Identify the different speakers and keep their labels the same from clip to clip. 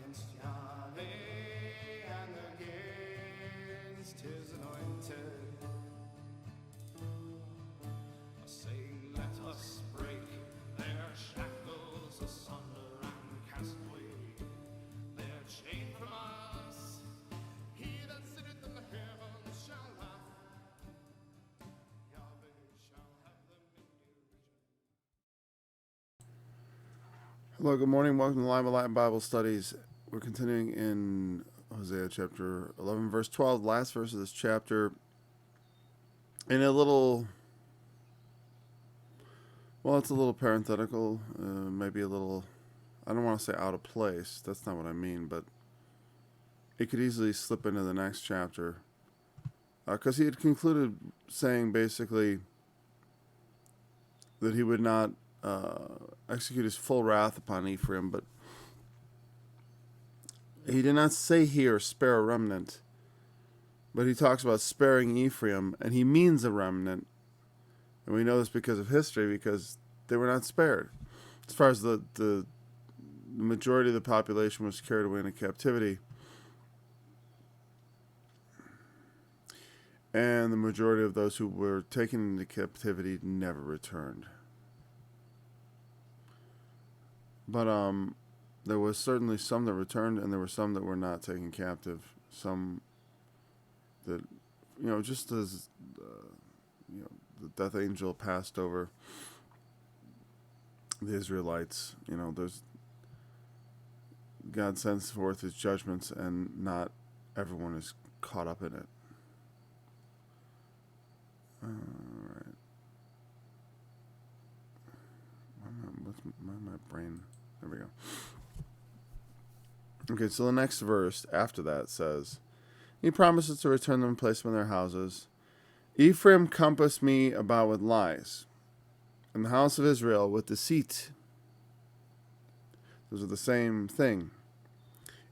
Speaker 1: against Yahweh and against his anointed, saying, let us break their shackles asunder and cast away their chain from us. He that sitteth in the heavens shall laugh. Yahweh shall have them in derision.
Speaker 2: Hello, good morning. Welcome to Live Latin Bible Studies. We're continuing in Hosea chapter 11, verse 12, the last verse of this chapter. In a little, well, it's a little parenthetical, maybe a little, I don't want to say out of place. That's not what I mean, but it could easily slip into the next chapter. Because he had concluded saying basically that he would not execute his full wrath upon Ephraim, but he did not say here spare a remnant, but he talks about sparing Ephraim, and he means a remnant. And we know this because of history, because they were not spared. As far as the majority of the population was carried away into captivity, and the majority of those who were taken into captivity never returned. But there was certainly some that returned, and there were some that were not taken captive. Some that, just as the death angel passed over the Israelites, there's God sends forth his judgments, and not everyone is caught up in it. All right. Why my brain? There we go. Okay, so the next verse after that says, he promises to return them and place them in their houses. Ephraim compassed me about with lies, and the house of Israel with deceit. Those are the same thing.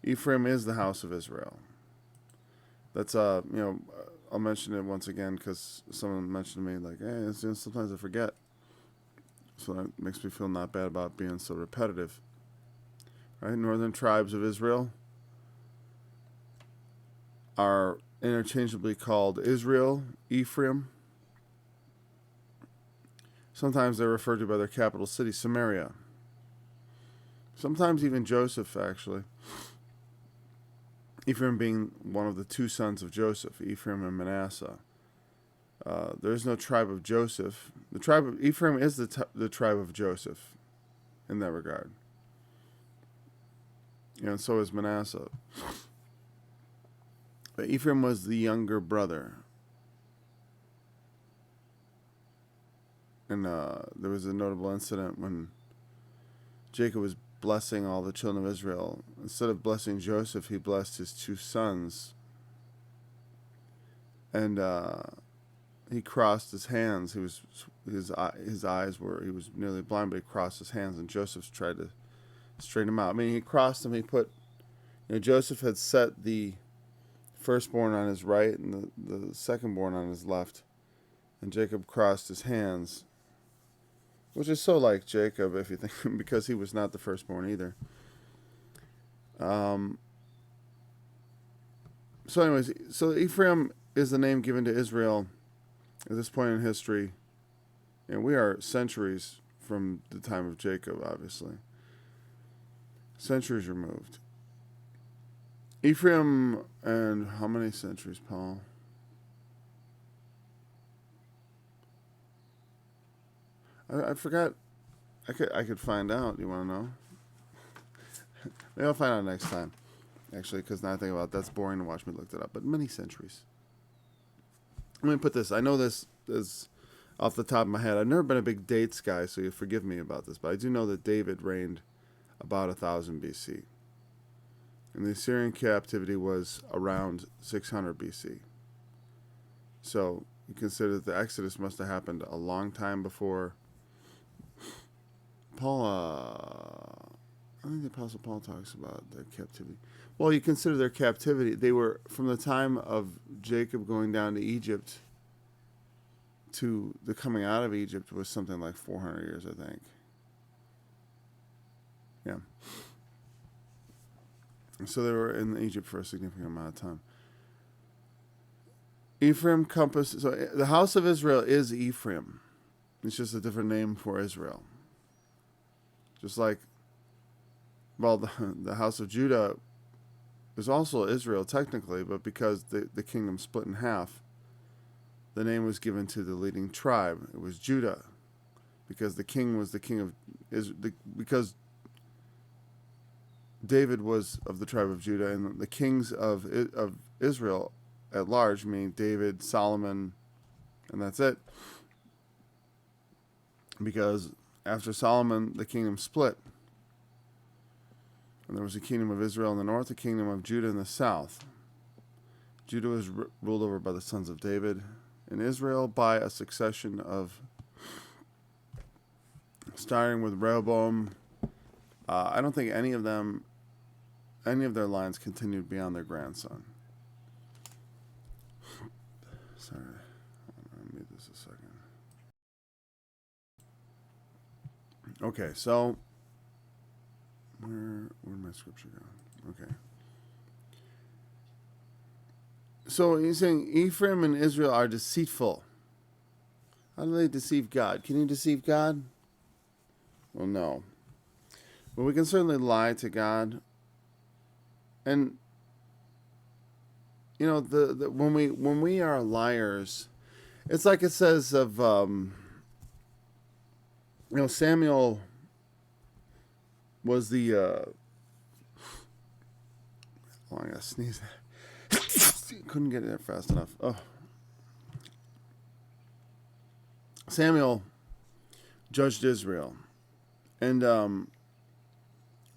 Speaker 2: Ephraim is the house of Israel. That's I'll mention it once again because someone mentioned to me like, hey, sometimes I forget. So that makes me feel not bad about being so repetitive. Right? Northern tribes of Israel are interchangeably called Israel, Ephraim. Sometimes they're referred to by their capital city, Samaria. Sometimes even Joseph, actually. Ephraim being one of the two sons of Joseph, Ephraim and Manasseh. There is no tribe of Joseph. The tribe of Ephraim is the tribe of Joseph in that regard. And so is Manasseh. But Ephraim was the younger brother. And there was a notable incident when Jacob was blessing all the children of Israel. Instead of blessing Joseph, he blessed his two sons. And he crossed his hands. He was his eyes were, he was nearly blind, but he crossed his hands, and Joseph tried to straighten him out. I mean, he crossed them. He put, Joseph had set the firstborn on his right and the secondborn on his left, and Jacob crossed his hands, which is so like Jacob, if you think, because he was not the firstborn either. So anyways, so Ephraim is the name given to Israel at this point in history, and we are centuries from the time of Jacob, obviously. Centuries removed. Ephraim, and how many centuries, Paul? I forgot. I could find out. You want to know? Maybe I'll find out next time. Actually, because now I think about it, that's boring to watch me look it up. But many centuries. Let me put this. I know this is off the top of my head. I've never been a big dates guy, so you forgive me about this. But I do know that David reigned about 1000 BC. And the Assyrian captivity was around 600 BC. So you consider that the Exodus must have happened a long time before Paul, I think the Apostle Paul talks about their captivity. Well, you consider their captivity. They were from the time of Jacob going down to Egypt to the coming out of Egypt was something like 400 years, I think. Yeah. So they were in Egypt for a significant amount of time. Ephraim compass. So the house of Israel is Ephraim. It's just a different name for Israel. Just like, well, the house of Judah is also Israel technically, but because the kingdom split in half, the name was given to the leading tribe. It was Judah, because the king was the king of because David was of the tribe of Judah, and the kings of Israel at large, meaning David, Solomon, and that's it. Because after Solomon, the kingdom split. And there was a kingdom of Israel in the north, a kingdom of Judah in the south. Judah was ruled over by the sons of David, and Israel by a succession of, starting with Rehoboam. I don't think any of their lines continued beyond their grandson. Sorry, I'll mute this a second. Okay, so where'd my scripture go? Okay. So he's saying Ephraim and Israel are deceitful. How do they deceive God? Can you deceive God? Well, no. But we can certainly lie to God. And you know, when we are liars, it's like it says of Samuel was the oh, I gotta sneeze. Couldn't get it there fast enough. Oh. Samuel judged Israel. And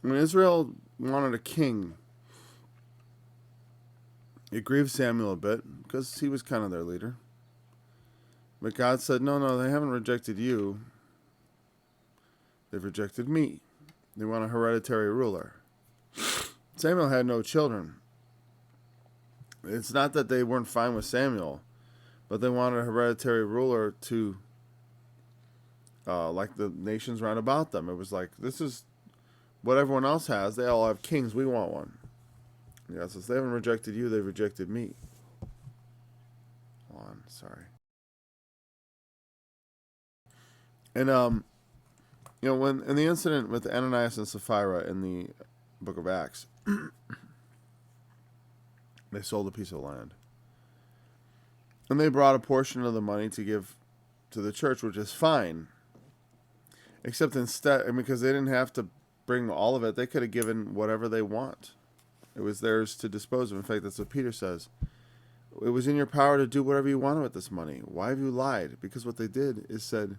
Speaker 2: when Israel wanted a king, it grieved Samuel a bit because he was kind of their leader. But God said, no, they haven't rejected you. They've rejected me. They want a hereditary ruler. Samuel had no children. It's not that they weren't fine with Samuel, but they wanted a hereditary ruler to, like the nations round about them. It was like, this is what everyone else has. They all have kings. We want one. Yeah, so they haven't rejected you. They've rejected me. Hold on, sorry. And when in the incident with Ananias and Sapphira in the book of Acts, they sold a piece of land. And they brought a portion of the money to give to the church, which is fine. Except instead, because they didn't have to bring all of it, they could have given whatever they want. It was theirs to dispose of. In fact, that's what Peter says. It was in your power to do whatever you wanted with this money. Why have you lied? Because what they did is said,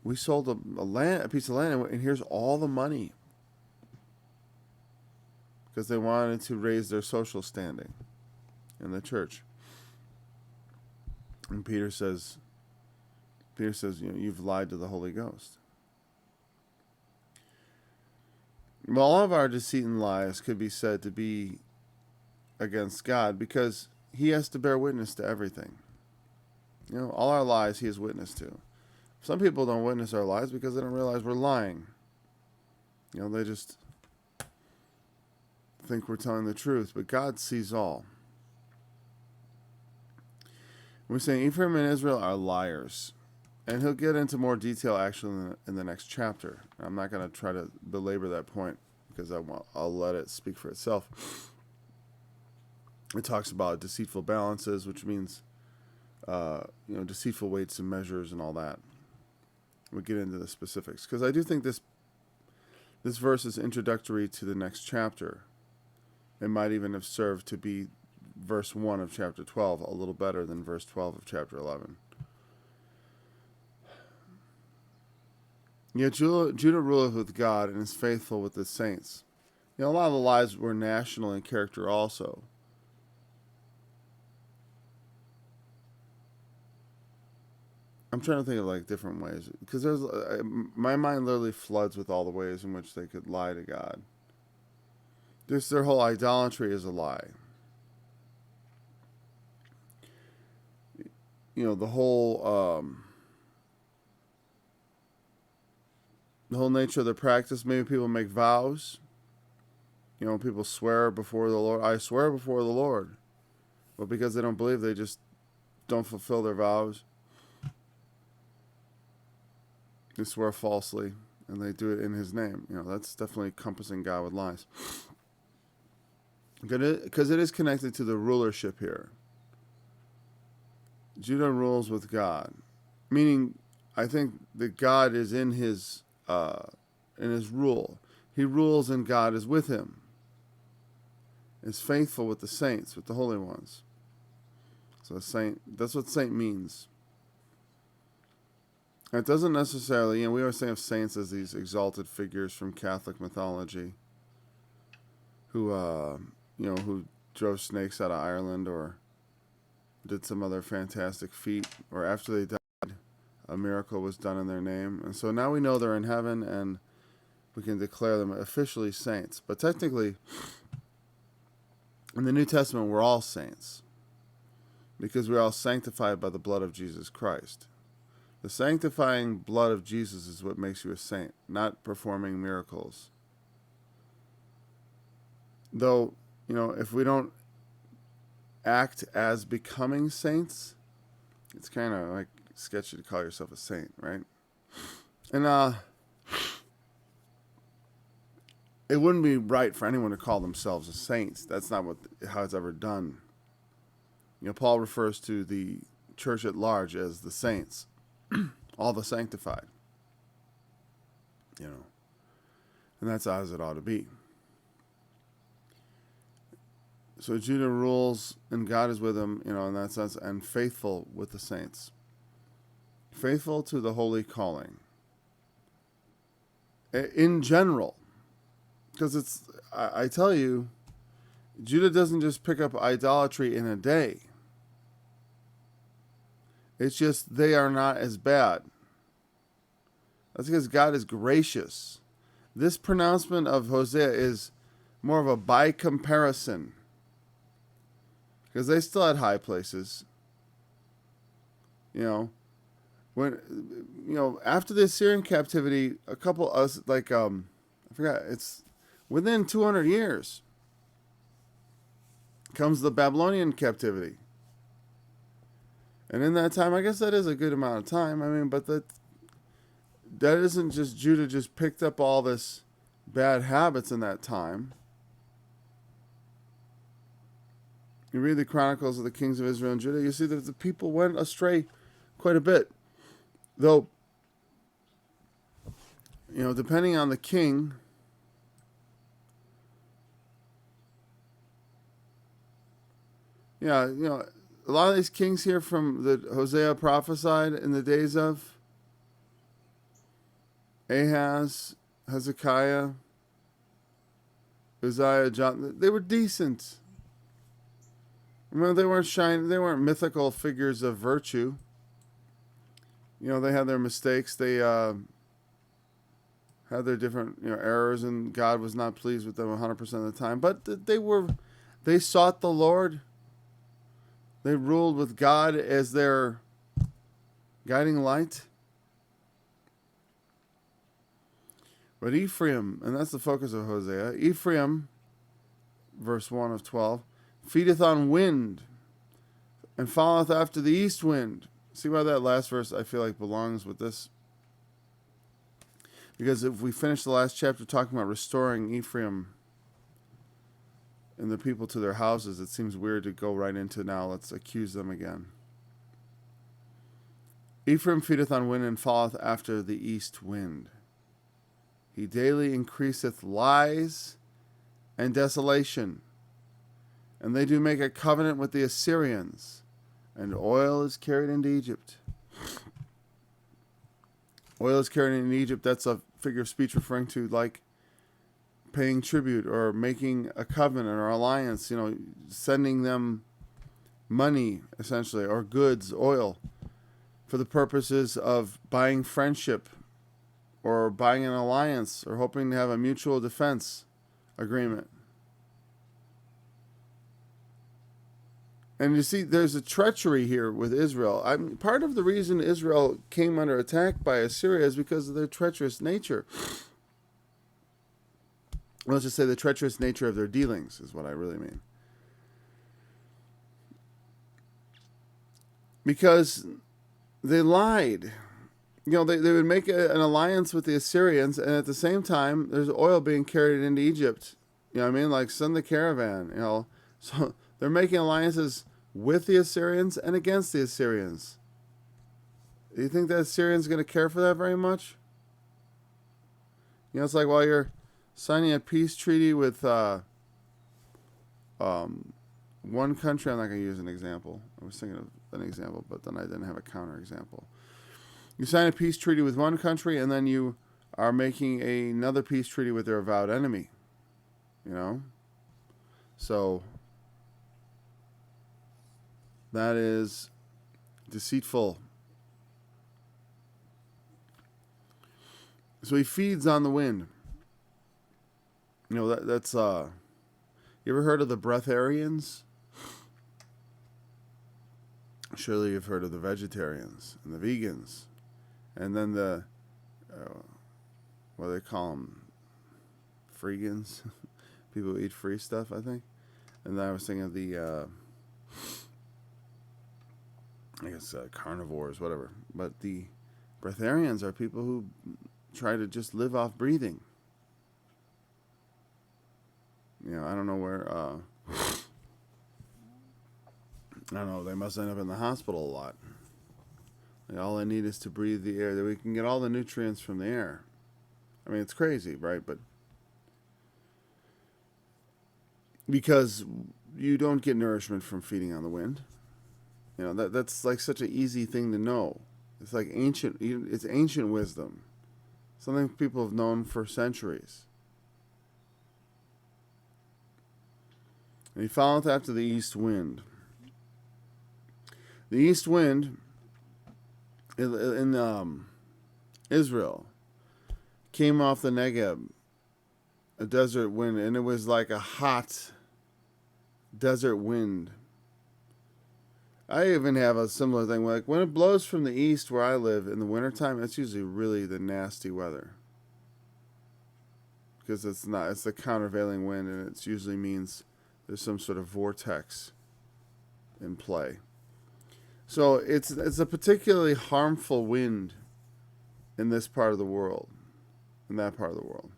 Speaker 2: we sold a piece of land, and here's all the money. Because they wanted to raise their social standing in the church. And Peter says, you've lied to the Holy Ghost. Well, all of our deceit and lies could be said to be against God because he has to bear witness to everything. All our lies he has witness to. Some people don't witness our lies because they don't realize we're lying. They just think we're telling the truth, but God sees all. We're saying Ephraim and Israel are liars. And he'll get into more detail actually in the next chapter. I'm not going to try to belabor that point because I'll let it speak for itself. It talks about deceitful balances, which means deceitful weights and measures and all that. We'll get into the specifics because I do think this verse is introductory to the next chapter. It might even have served to be verse 1 of chapter 12 a little better than verse 12 of chapter 11. Yet Judah ruleth with God and is faithful with the saints. A lot of the lies were national in character also. I'm trying to think of different ways because my mind literally floods with all the ways in which they could lie to God. Their whole idolatry is a lie. The whole nature of the practice. Maybe people make vows, People swear before the Lord. I swear before the Lord. But because they don't believe, they just don't fulfill their vows. They swear falsely, and they do it in his name. That's definitely compassing God with lies. Because it is connected to the rulership here. Judah rules with God. Meaning, I think that God is in his rule. He rules and God is with him. Is faithful with the saints, with the holy ones. So a saint, that's what saint means. It doesn't necessarily, we always think of saints as these exalted figures from Catholic mythology who drove snakes out of Ireland or did some other fantastic feat, or after they died, a miracle was done in their name. And so now we know they're in heaven and we can declare them officially saints. But technically, in the New Testament, we're all saints because we're all sanctified by the blood of Jesus Christ. The sanctifying blood of Jesus is what makes you a saint, not performing miracles. Though, if we don't act as becoming saints, it's kind of like sketchy to call yourself a saint, right? And it wouldn't be right for anyone to call themselves a saint. That's not how it's ever done. Paul refers to the church at large as the saints, all the sanctified. And that's as it ought to be. So Judah rules and God is with him, in that sense, and faithful with the saints. Faithful to the holy calling. In general. Because I tell you, Judah doesn't just pick up idolatry in a day. It's just they are not as bad. That's because God is gracious. This pronouncement of Hosea is more of a by comparison. Because they still had high places. When after the Assyrian captivity, I forgot, it's within 200 years comes the Babylonian captivity. And in that time, I guess that is a good amount of time. But that isn't just Judah just picked up all this bad habits in that time. You read the Chronicles of the Kings of Israel and Judah, you see that the people went astray quite a bit. Though, depending on the king, a lot of these kings here from the Hosea prophesied in the days of Ahaz, Hezekiah, Uzziah, John, they were decent. They weren't mythical figures of virtue. They had their mistakes. They had their different errors, and God was not pleased with them 100% of the time. But they sought the Lord. They ruled with God as their guiding light. But Ephraim, and that's the focus of Hosea, Ephraim, verse 1 of 12, feedeth on wind, and followeth after the east wind. See why that last verse I feel like belongs with this? Because if we finish the last chapter talking about restoring Ephraim and the people to their houses, it seems weird to go right into now, let's accuse them again. Ephraim feedeth on wind and followeth after the east wind. He daily increaseth lies and desolation. And they do make a covenant with the Assyrians, and oil is carried into Egypt. Oil is carried into Egypt, that's a figure of speech referring to like paying tribute or making a covenant or alliance, sending them money, essentially, or goods, oil, for the purposes of buying friendship or buying an alliance or hoping to have a mutual defense agreement. And you see, there's a treachery here with Israel. Part of the reason Israel came under attack by Assyria is because of their treacherous nature. let's just say the treacherous nature of their dealings is what I really mean. Because they lied. They would make an alliance with the Assyrians, and at the same time, there's oil being carried into Egypt. You know what I mean? Like, send the caravan, So they're making alliances with the Assyrians and against the Assyrians. Do you think the Assyrians going to care for that very much? It's like while you're signing a peace treaty with one country. I'm not going to use an example. I was thinking of an example, but then I didn't have a counter example. You sign a peace treaty with one country, and then you are making another peace treaty with their avowed enemy. So that is deceitful. So he feeds on the wind. That's you ever heard of the breatharians? Surely you've heard of the vegetarians and the vegans, and then the what do they call them? Freegans, people who eat free stuff, I think. And then I was thinking of the carnivores, whatever. But the breatharians are people who try to just live off breathing. I don't know where. I don't know. They must end up in the hospital a lot. All they need is to breathe the air. That we can get all the nutrients from the air. I mean, it's crazy, right? But because you don't get nourishment from feeding on the wind. That's like such an easy thing to know. It's like it's ancient wisdom. Something people have known for centuries. And he followeth after the east wind. The east wind in Israel came off the Negev, a desert wind, and it was like a hot desert wind. I even have a similar thing. Like when it blows from the east where I live in the wintertime, it's usually really the nasty weather. Because it's the countervailing wind, and it usually means there's some sort of vortex in play. So it's a particularly harmful wind in this part of the world, in that part of the world.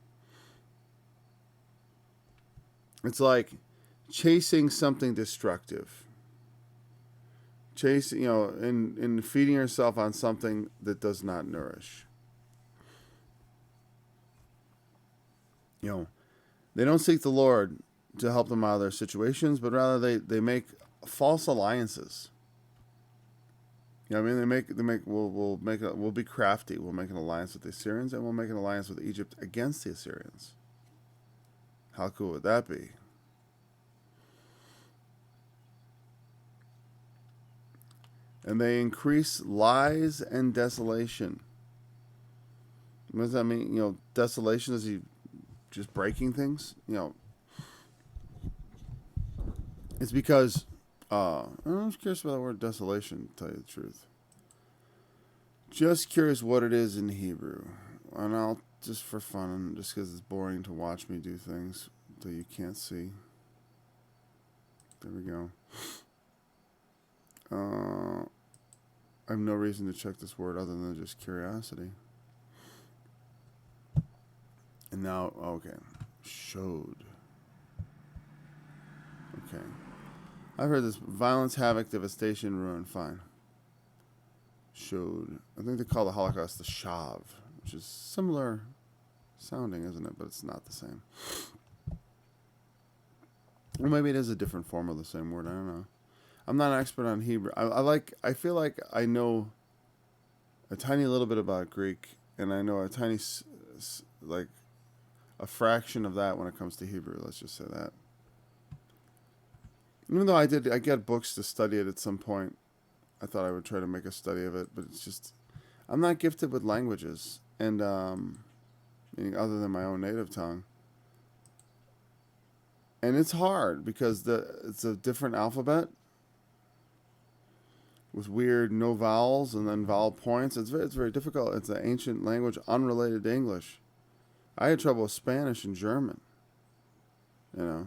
Speaker 2: It's like chasing something destructive. In feeding yourself on something that does not nourish. They don't seek the Lord to help them out of their situations, but rather they make false alliances. We'll be crafty. We'll make an alliance with the Assyrians, and we'll make an alliance with Egypt against the Assyrians. How cool would that be? And they increase lies and desolation. What does that mean? Desolation is he just breaking things? It's because I'm just curious about the word desolation, to tell you the truth. Just curious what it is in Hebrew. And I'll, just for fun, just because it's boring to watch me do things that you can't see. There we go. I have no reason to check this word other than just curiosity. And now, okay. Showed. Okay. I've heard this. Violence, havoc, devastation, ruin. Fine. Showed. I think they call the Holocaust the Shav, which is similar sounding, isn't it? But it's not the same. Or maybe it is a different form of the same word. I don't know. I'm not an expert on Hebrew. I feel like I know a tiny little bit about Greek, and I know a tiny, like, a fraction of that when it comes to Hebrew. Let's just say that. Even though I get books to study it at some point. I thought I would try to make a study of it, but it's just, I'm not gifted with languages, and meaning other than my own native tongue. And it's hard because it's a different alphabet with weird no vowels and then vowel points. It's very difficult. It's an ancient language unrelated to English. I had trouble with Spanish and German. you know,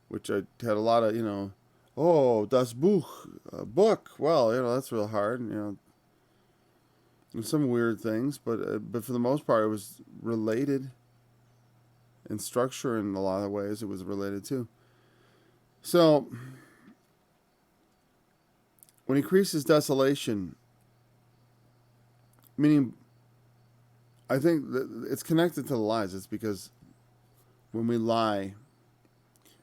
Speaker 2: which I had a lot of, oh, das Buch, book. Well, that's real hard, There's some weird things, but for the most part, it was related in structure in a lot of ways. It was related too. So, when he increases desolation, meaning, I think that it's connected to the lies. It's because when we lie,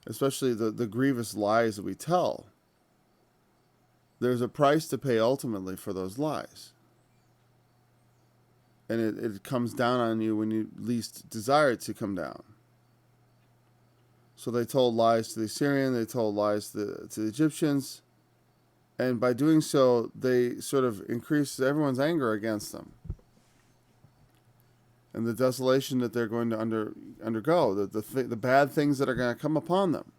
Speaker 2: especially the grievous lies that we tell, there's a price to pay ultimately for those lies. And it comes down on you when you least desire it to come down. So they told lies to the Assyrians, they told lies to the Egyptians, and by doing so, they sort of increased everyone's anger against them. And the desolation that they're going to undergo, the bad things that are going to come upon them.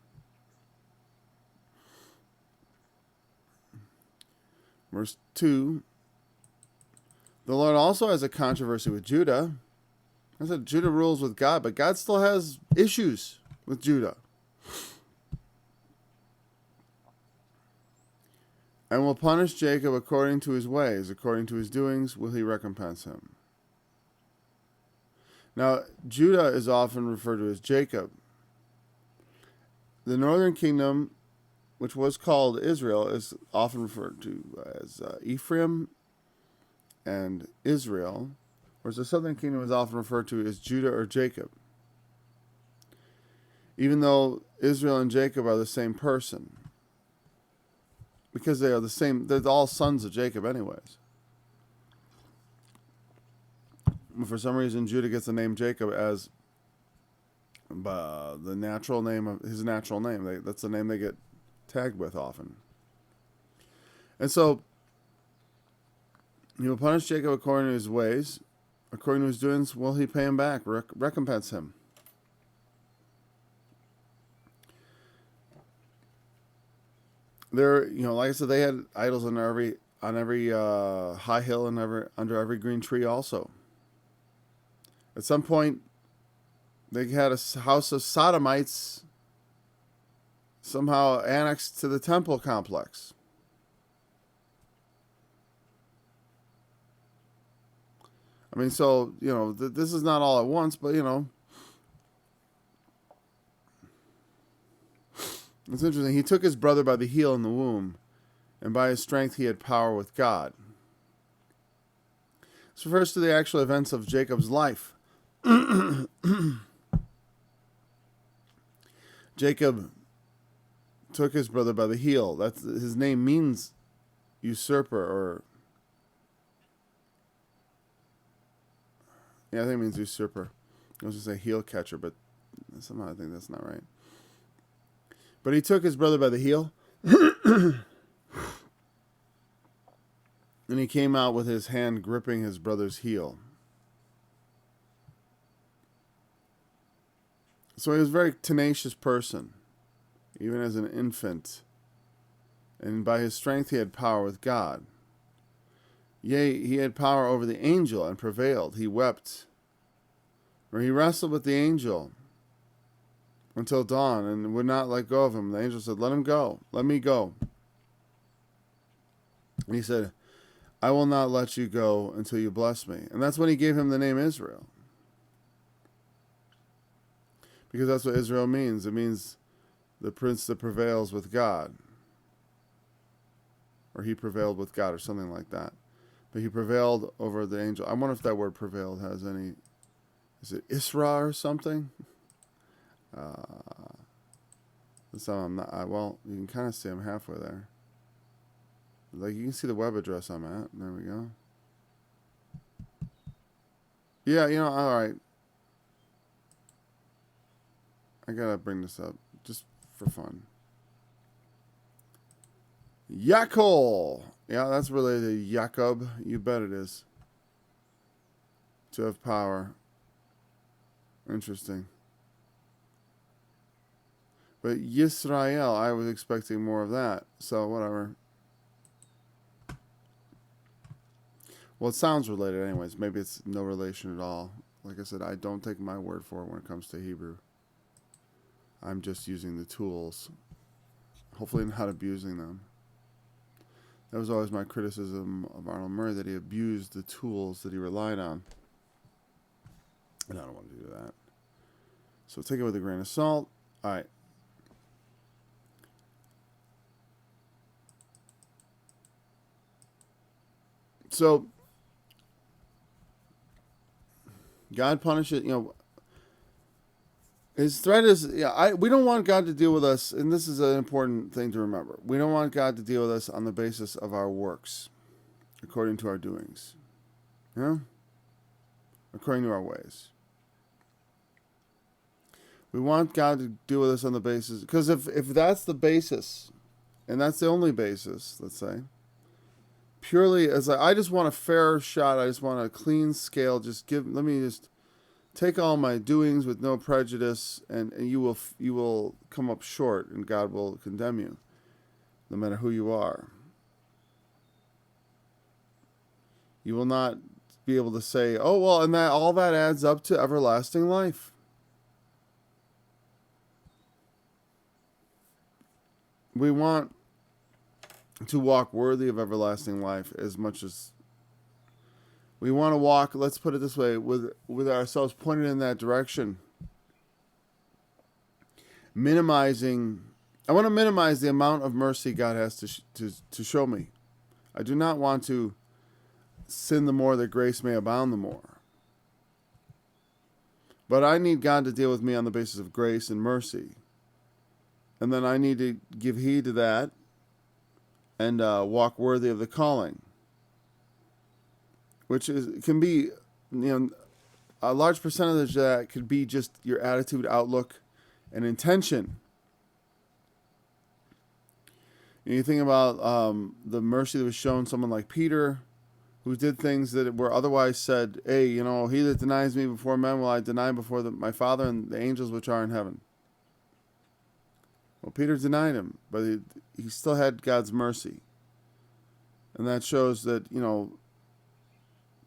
Speaker 2: Verse 2, the Lord also has a controversy with Judah. I said Judah rules with God, but God still has issues with Judah. And will punish Jacob according to his ways, according to his doings will he recompense him. Now, Judah is often referred to as Jacob. The northern kingdom, which was called Israel, is often referred to as Ephraim and Israel, whereas the southern kingdom is often referred to as Judah or Jacob. Even though Israel and Jacob are the same person, because they are the same, they're all sons of Jacob anyways. For some reason, Judah gets the name Jacob as the natural name of his natural name. That's the name they get tagged with often. And so, he will punish Jacob according to his ways, according to his doings will he pay him back, recompense him. There, like I said, they had idols on every high hill and under every green tree also. At some point, they had a house of sodomites somehow annexed to the temple complex. I mean, so, this is not all at once, but, it's interesting. He took his brother by the heel in the womb, and by his strength he had power with God. This refers to the actual events of Jacob's life. Jacob took his brother by the heel. That's his name means usurper, or I think it means usurper. I was going to say heel catcher, but somehow I think that's not right. But he took his brother by the heel, and he came out with his hand gripping his brother's heel. So he was a very tenacious person, even as an infant. And by his strength he had power with God. Yea, he had power over the angel and prevailed. He wept, or he wrestled with the angel until dawn and would not let go of him. The angel said, let him go. Let me go. And he said, I will not let you go until you bless me. And that's when he gave him the name Israel. Because that's what Israel means. It means the prince that prevails with God. Or he prevailed with God, or something like that. But he prevailed over the angel. I wonder if that word prevailed has any... Is it Isra or something? So I'm not... well, you can kind of see I'm halfway there. Like, you can see the web address I'm at. There we go. Yeah, all right. I gotta bring this up just for fun. Yakol. Yeah, that's related to Jacob. You bet it is. To have power. Interesting. But Yisrael, I was expecting more of that. So, whatever. Well, it sounds related anyways. Maybe it's no relation at all. Like I said, I don't take my word for it when it comes to Hebrew. I'm just using the tools, hopefully not abusing them. That was always my criticism of Arnold Murray, that he abused the tools that he relied on. And I don't want to do that. So take it with a grain of salt. All right. So God punishes, his threat is, we don't want God to deal with us, and this is an important thing to remember. We don't want God to deal with us on the basis of our works, according to our doings, according to our ways. We want God to deal with us on the basis, because if that's the basis, and that's the only basis, let's say, purely as I just want a fair shot, I just want a clean scale, let me just take all my doings with no prejudice, and you will come up short, and God will condemn you, no matter who you are. You will not be able to say, oh, well, and that all that adds up to everlasting life. We want to walk worthy of everlasting life as much as we want to walk, let's put it this way, with ourselves pointed in that direction. I want to minimize the amount of mercy God has to show me. I do not want to sin the more that grace may abound the more. But I need God to deal with me on the basis of grace and mercy. And then I need to give heed to that and walk worthy of the calling. Which can be, a large percentage of that could be just your attitude, outlook, and intention. You think about the mercy that was shown someone like Peter, who did things that were otherwise said, hey, he that denies me before men will I deny before my Father and the angels which are in heaven. Well, Peter denied him, but he still had God's mercy. And that shows that,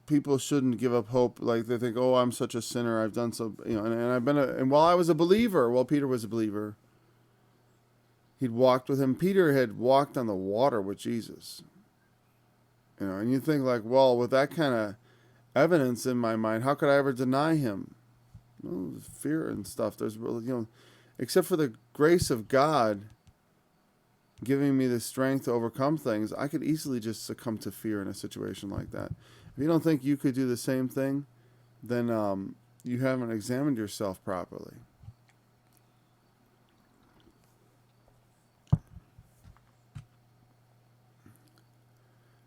Speaker 2: people shouldn't give up hope. Like they think, oh, I'm such a sinner. I've done so, and I've been, and while I was a believer, Peter was a believer. He'd walked with him. Peter had walked on the water with Jesus. And you think like, well, with that kind of evidence in my mind, how could I ever deny him? Well, fear and stuff. There's really, except for the grace of God giving me the strength to overcome things, I could easily just succumb to fear in a situation like that. If you don't think you could do the same thing, then you haven't examined yourself properly.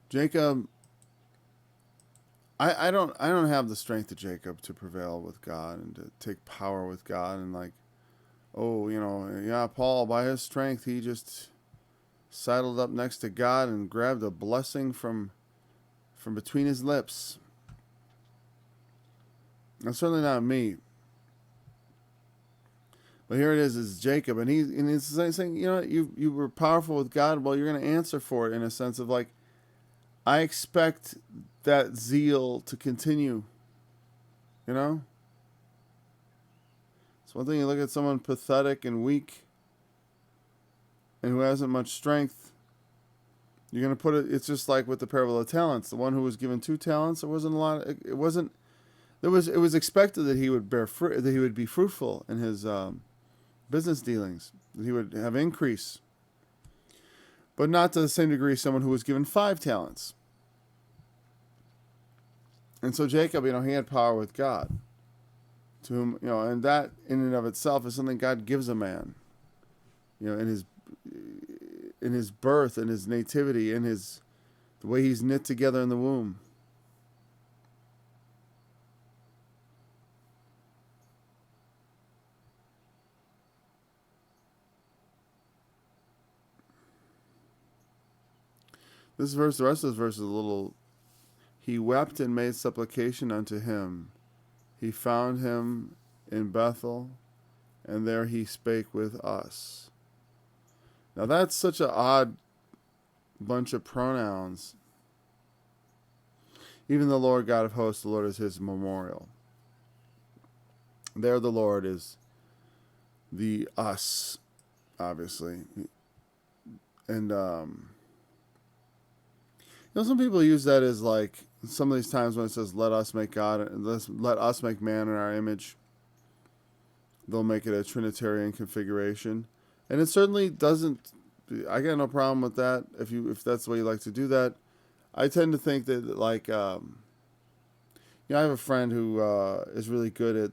Speaker 2: Jacob, I don't have the strength of Jacob to prevail with God and to take power with God and Paul, by his strength, he just sidled up next to God and grabbed a blessing from between his lips. That's certainly not me. But here it is Jacob, and he's saying, you were powerful with God. Well, you're going to answer for it in a sense of like, I expect that zeal to continue. It's one thing you look at someone pathetic and weak, and who hasn't much strength. You're going to put it, it's just like with the parable of talents. The one who was given 2 talents, it was expected that he would bear fruit, that he would be fruitful in his business dealings, that he would have increase. But not to the same degree as someone who was given 5 talents. And so Jacob, he had power with God. To whom, and that in and of itself is something God gives a man. In his birth, in his nativity, in the way he's knit together in the womb. This verse, the rest of this verse is a little, he wept and made supplication unto him. He found him in Bethel, and there he spake with us. Now that's such an odd bunch of pronouns. Even the Lord God of hosts, the Lord is his memorial. There the Lord is the us, obviously. And, some people use that as like, some of these times when it says, let us make God, let us make man in our image, they'll make it a Trinitarian configuration. And it certainly doesn't, I got no problem with that, if that's the way you like to do that. I tend to think that, like, I have a friend who is really good at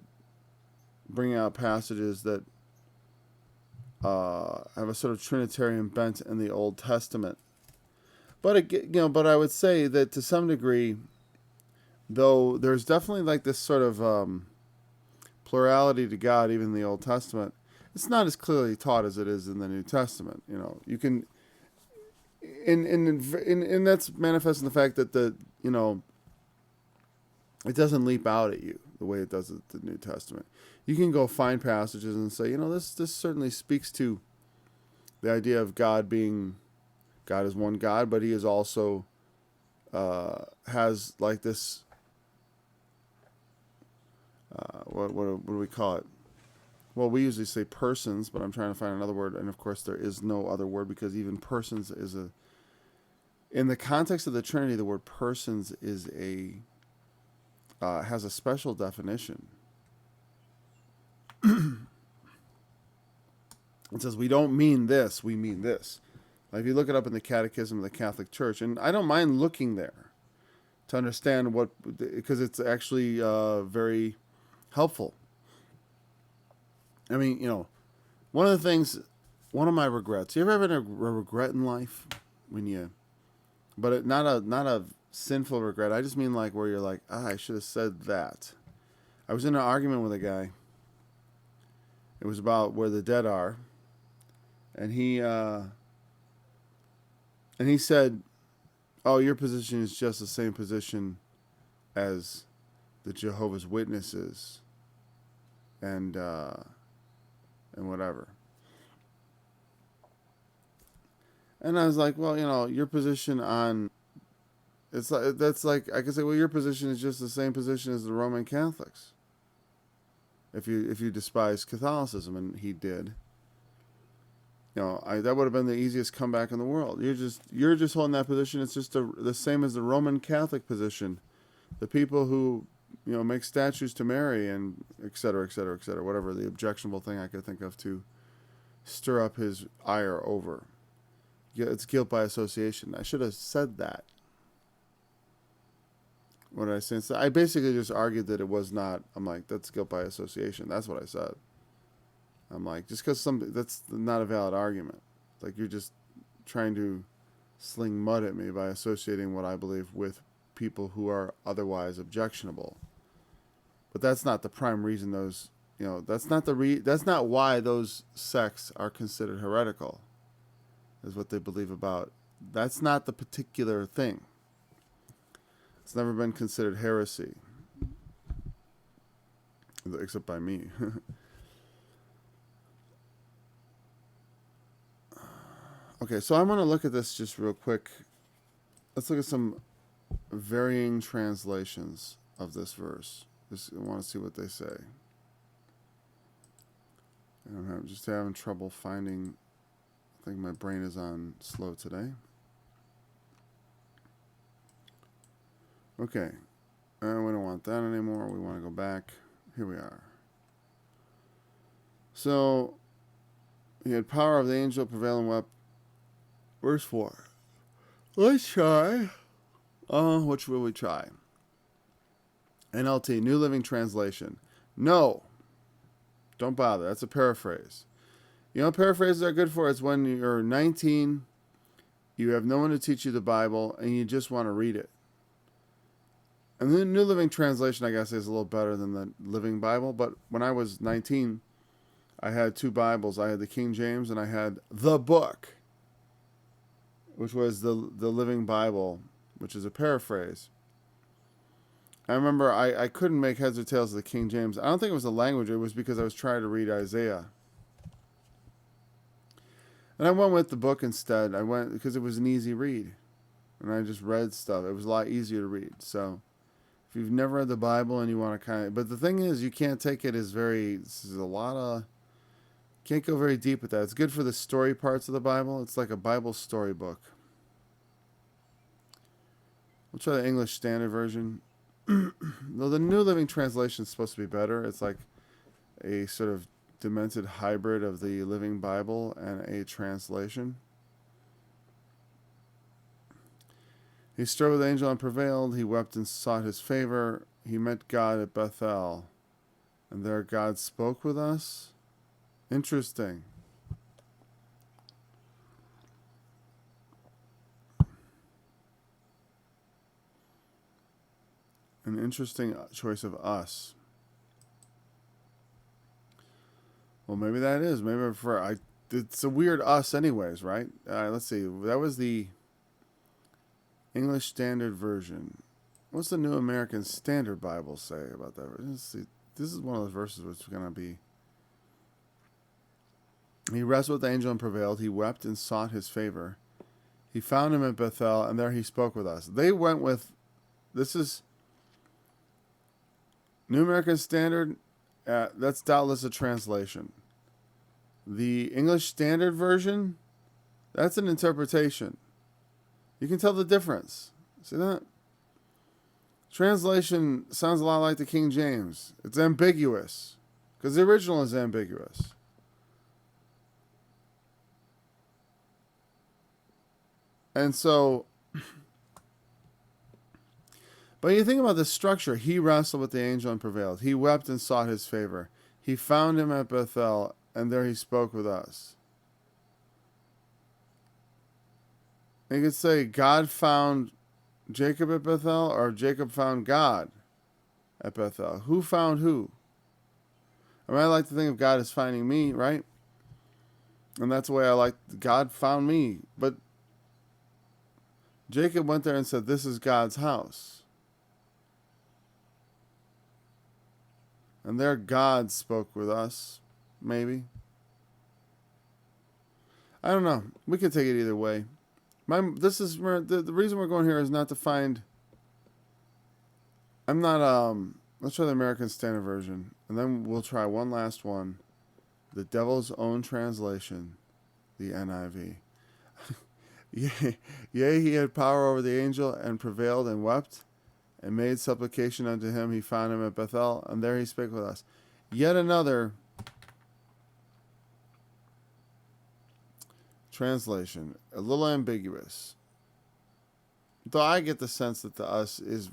Speaker 2: bringing out passages that have a sort of Trinitarian bent in the Old Testament. But I would say that to some degree, though there's definitely like this sort of plurality to God, even in the Old Testament, it's not as clearly taught as it is in the New Testament. You can, and that's manifest in the fact that it doesn't leap out at you the way it does in the New Testament. You can go find passages and say, this certainly speaks to the idea of God is one God, but he is also has like this. What do we call it? Well, we usually say persons, but I'm trying to find another word, and of course there is no other word, because even persons is in the context of the Trinity, the word persons is has a special definition. It says we don't mean this, we mean this. Like if you look it up in the Catechism of the Catholic Church, and I don't mind looking there to understand because it's actually very helpful. I mean, one of my regrets. You ever have a regret in life not a sinful regret. I just mean like where you're like, I should have said that. I was in an argument with a guy. It was about where the dead are, and he said, "Oh, your position is just the same position as the Jehovah's Witnesses, and whatever." And I was like, well, your position on that's like I could say, well, your position is just the same position as the Roman Catholics. If you despise Catholicism, and he did, that would have been the easiest comeback in the world. You're just holding that position. It's just the same as the Roman Catholic position. The people who make statues to Mary and et cetera, et cetera, et cetera, whatever the objectionable thing I could think of to stir up his ire over. It's guilt by association. I should have said that. What did I say? So I basically just argued that it was not. I'm like, that's guilt by association. That's what I said. I'm like, just because that's not a valid argument. Like you're just trying to sling mud at me by associating what I believe with people who are otherwise objectionable. But that's not the prime reason those, that's not why those sects are considered heretical, is what they believe about. That's not the particular thing. It's never been considered heresy, except by me. Okay, so I'm going to look at this just real quick. Let's look at some varying translations of this verse. I want to see what they say. I'm just having trouble finding. I think my brain is on slow today. Okay. We don't want that anymore. We want to go back. Here we are. So, he had power of the angel, prevailed and wept. Verse 4. Let's try. Which will we try? NLT, New Living Translation. No. Don't bother. That's a paraphrase. You know what paraphrases are good for? It's when you're 19, you have no one to teach you the Bible, and you just want to read it. And the New Living Translation, I guess, is a little better than the Living Bible. But when I was 19, I had two Bibles. I had the King James, and I had the book, which was the Living Bible, which is a paraphrase. I remember I couldn't make heads or tails of the King James. I don't think it was the language. It was because I was trying to read Isaiah. And I went with the book instead. I went because it was an easy read. And I just read stuff. It was a lot easier to read. So if you've never read the Bible and you want to but the thing is, you can't take it as this is a lot Can't go very deep with that. It's good for the story parts of the Bible. It's like a Bible storybook. We'll try the English Standard Version. Though the New Living Translation is supposed to be better. It's like a sort of demented hybrid of the Living Bible and a translation. He strove with the angel and prevailed. He wept and sought his favor. He met God at Bethel. And there God spoke with us. Interesting. An interesting choice of us. Well, maybe that is. Maybe I prefer. It's a weird us anyways, right? Let's see. That was the English Standard Version. What's the New American Standard Bible say about that? Let's see. This is one of those verses which is going to be... He wrestled with the angel and prevailed. He wept and sought his favor. He found him at Bethel, and there he spoke with us. They went with... This is... New American Standard, that's doubtless a translation. The English Standard Version, that's an interpretation. You can tell the difference. See that? Translation sounds a lot like the King James. It's ambiguous, because the original is ambiguous. And so... But you think about the structure. He wrestled with the angel and prevailed. He wept and sought his favor. He found him at Bethel, and there he spoke with us. And you could say God found Jacob at Bethel, or Jacob found God at Bethel. Who found who? I mean, I like to think of God as finding me, right? And that's the way I like God found me. But Jacob went there and said, this is God's house. And there God spoke with us, maybe. I don't know. We could take it either way. The reason we're going here is not to find... I'm not... Let's try the American Standard Version. And then we'll try one last one. The Devil's Own Translation. The NIV. Yea, he had power over the angel and prevailed and wept. And made supplication unto him. He found him at Bethel, and there he spake with us. Yet another translation, a little ambiguous. Though I get the sense that the us is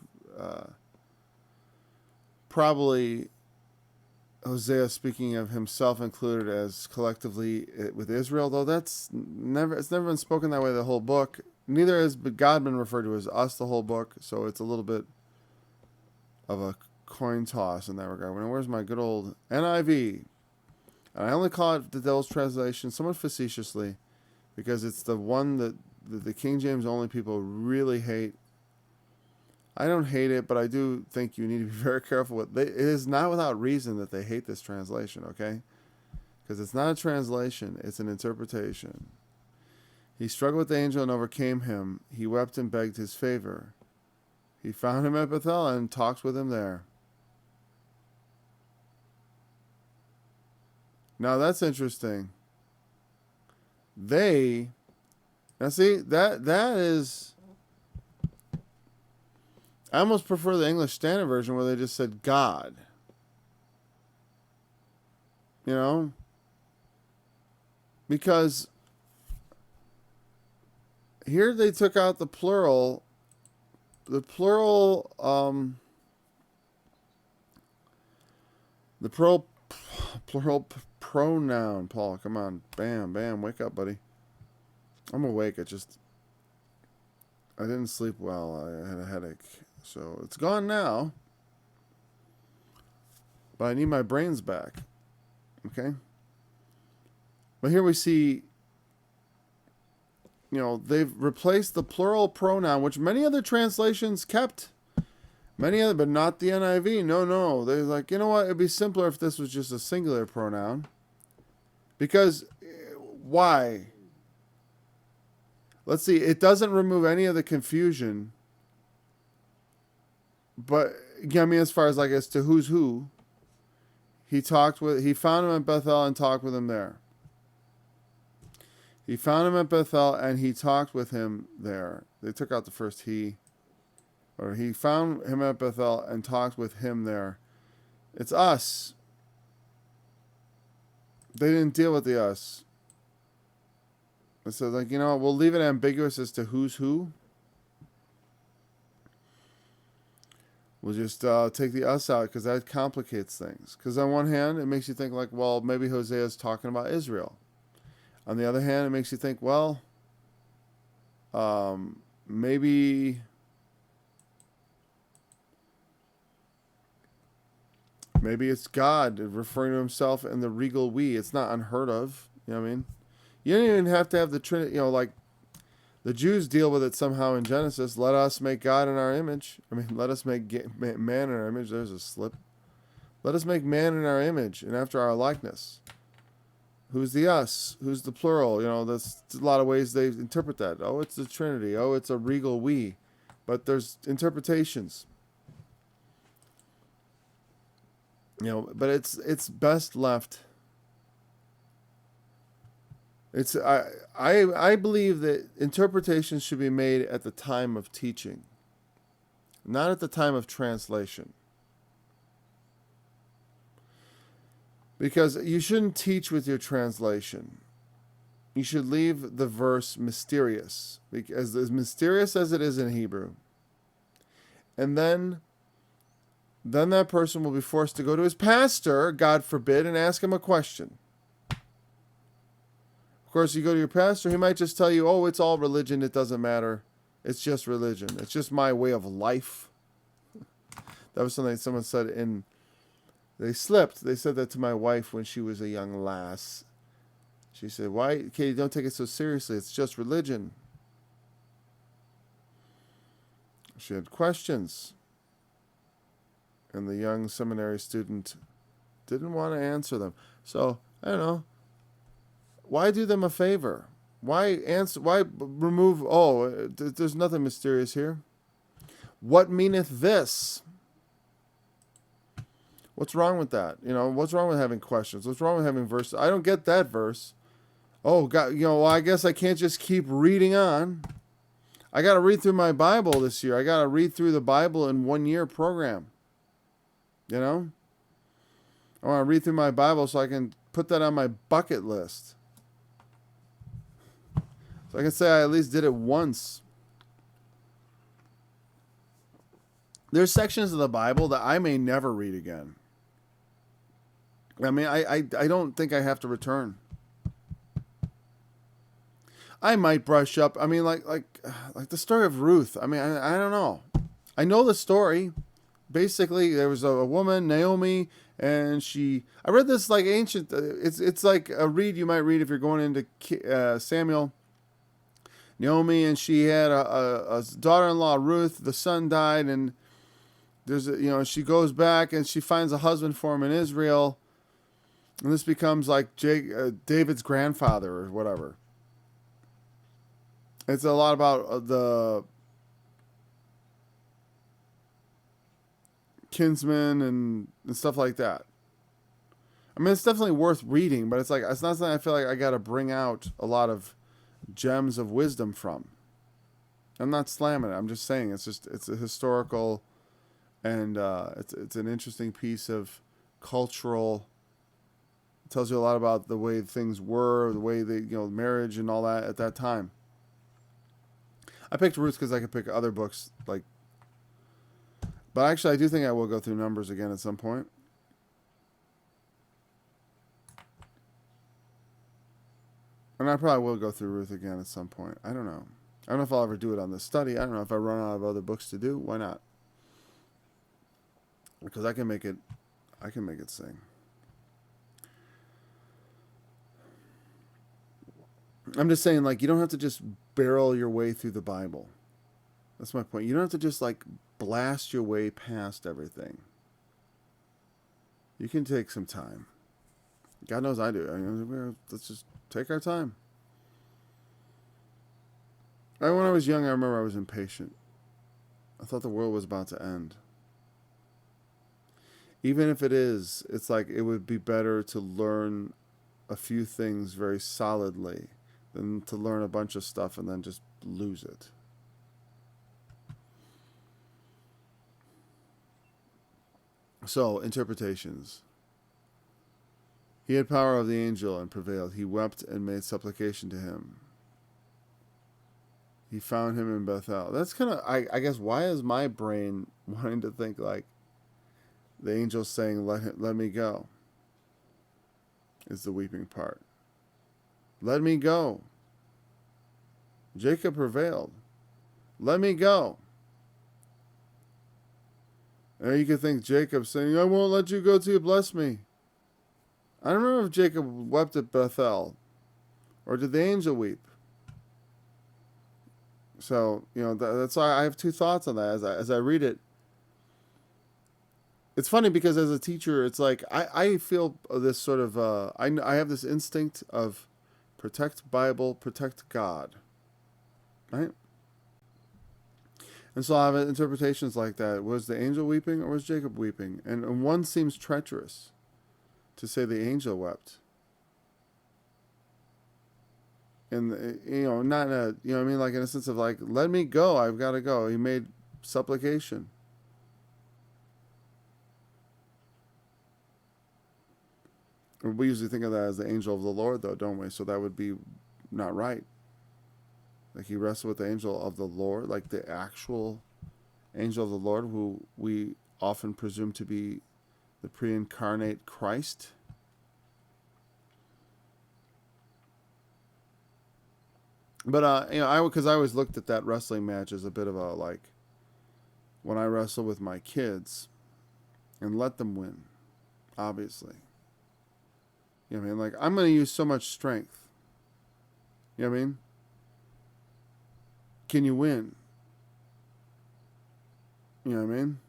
Speaker 2: probably Hosea speaking of himself included as collectively with Israel, though it's never been spoken that way the whole book. Neither has God been referred to as us the whole book, so it's a little bit of a coin toss in that regard. Where's my good old NIV? And I only call it the Devil's Translation somewhat facetiously because it's the one that the King James only people really hate. I don't hate it, but I do think you need to be very careful with it. It is not without reason that they hate this translation, okay? Because it's not a translation, it's an interpretation. He struggled with the angel and overcame him. He wept and begged his favor. He found him at Bethel and talked with him there. Now that's interesting. Now see, that is... I almost prefer the English Standard Version where they just said God. You know? Because here they took out the plural. The plural pronoun, Paul. Come on. Bam, bam. Wake up, buddy. I'm awake. I didn't sleep well. I had a headache. So it's gone now. But I need my brains back. Okay? But here we see, they've replaced the plural pronoun, which many other translations kept. Many other, but not the NIV. No. They're like, you know what? It'd be simpler if this was just a singular pronoun. Because, why? Let's see. It doesn't remove any of the confusion. But, as far as as to who's who. he found him at Bethel and talked with him there. He found him at Bethel and he talked with him there. They took out the first he. Or he found him at Bethel and talked with him there. It's us. They didn't deal with the us. They said, like, we'll leave it ambiguous as to who's who. We'll just take the us out because that complicates things. Because on one hand, it makes you think like, well, maybe Hosea is talking about Israel. On the other hand, it makes you think, well, maybe it's God referring to himself in the regal we. It's not unheard of. You know what I mean? You don't even have to have the Trinity, like the Jews deal with it somehow in Genesis. Let us make God in our image. Let us make man in our image. There's a slip. Let us make man in our image and after our likeness. Who's the us? Who's the plural? There's a lot of ways they interpret that. Oh, it's the Trinity. Oh, it's a regal we. But there's interpretations. But it's best left. I believe that interpretations should be made at the time of teaching, not at the time of translation. Because you shouldn't teach with your translation. You should leave the verse mysterious, because as mysterious as it is in Hebrew. And then that person will be forced to go to his pastor, God forbid, and ask him a question. Of course, you go to your pastor, he might just tell you, oh, it's all religion, it doesn't matter. It's just religion. It's just my way of life. That was something someone said they slipped. They said that to my wife when she was a young lass. She said, why, Katie, don't take it so seriously. It's just religion. She had questions. And the young seminary student didn't want to answer them. So, I don't know. Why do them a favor? Why remove, there's nothing mysterious here. What meaneth this? What's wrong with that? What's wrong with having questions? What's wrong with having verses? I don't get that verse. Oh, God, well, I guess I can't just keep reading on. I got to read through my Bible this year. I got to read through the Bible in 1 year program. I want to read through my Bible so I can put that on my bucket list. So I can say I at least did it once. There's sections of the Bible that I may never read again. I don't think I have to return. I might brush up. Like the story of Ruth. I don't know. I know the story. Basically, there was a woman, Naomi, and I read this like ancient. It's like a read you might read if you're going into Samuel. Naomi, and she had a daughter-in-law, Ruth. The son died, and she goes back and she finds a husband for him in Israel, and this becomes like David's grandfather or whatever. It's a lot about the kinsmen and stuff like that. It's definitely worth reading, but it's not something I feel like I got to bring out a lot of gems of wisdom from. I'm not slamming it. I'm just saying it's a historical and it's an interesting piece of cultural. It tells you a lot about the way things were, the way they, marriage and all that at that time. I picked Ruth because I could pick other books but actually I do think I will go through Numbers again at some point. And I probably will go through Ruth again at some point. I don't know. I don't know if I'll ever do it on this study. I don't know if I run out of other books to do. Why not? Because I can make it sing. I'm just saying, you don't have to just barrel your way through the Bible. That's my point. You don't have to just blast your way past everything. You can take some time. God knows I do. Let's just take our time. When I was young, I remember I was impatient. I thought the world was about to end. Even if it is, it's like it would be better to learn a few things very solidly than to learn a bunch of stuff and then just lose it. So, interpretations. He had power of the angel and prevailed. He wept and made supplication to him. He found him in Bethel. That's kind of, I guess, why is my brain wanting to think like the angel saying, let me go, is the weeping part. Let me go. Jacob prevailed. Let me go. And you could think Jacob saying, I won't let you go till you bless me. I don't remember if Jacob wept at Bethel, or did the angel weep? So, that's why I have two thoughts on that as I read it. It's funny because as a teacher, it's like I feel this sort of, I have this instinct of protect Bible, protect God, right? And so I have interpretations like that. Was the angel weeping or was Jacob weeping? And one seems treacherous to say the angel wept. And, not in a, like in a sense of like, let me go, I've got to go. He made supplication. We usually think of that as the angel of the Lord, though, don't we? So that would be not right. Like he wrestled with the angel of the Lord, like the actual angel of the Lord, who we often presume to be the pre-incarnate Christ. But because I always looked at that wrestling match as a bit of a like, when I wrestle with my kids, and let them win, obviously. You know what I mean? Like, I'm going to use so much strength. You know what I mean? Can you win? You know what I mean?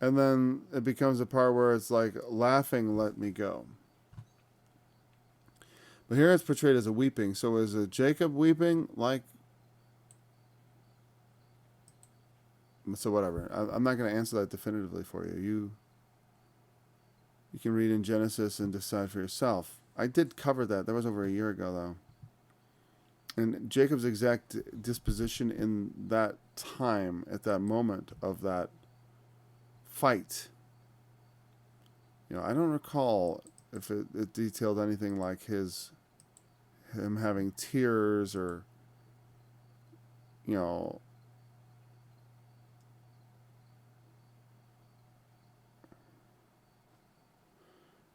Speaker 2: And then it becomes a part where it's like, laughing, let me go. But here it's portrayed as a weeping. So is it Jacob weeping? Like, so whatever. I'm not going to answer that definitively for you. You can read in Genesis and decide for yourself. I did cover that. That was over a year ago, though. And Jacob's exact disposition in that time, at that moment of that fight, I don't recall if it detailed anything like him having tears or,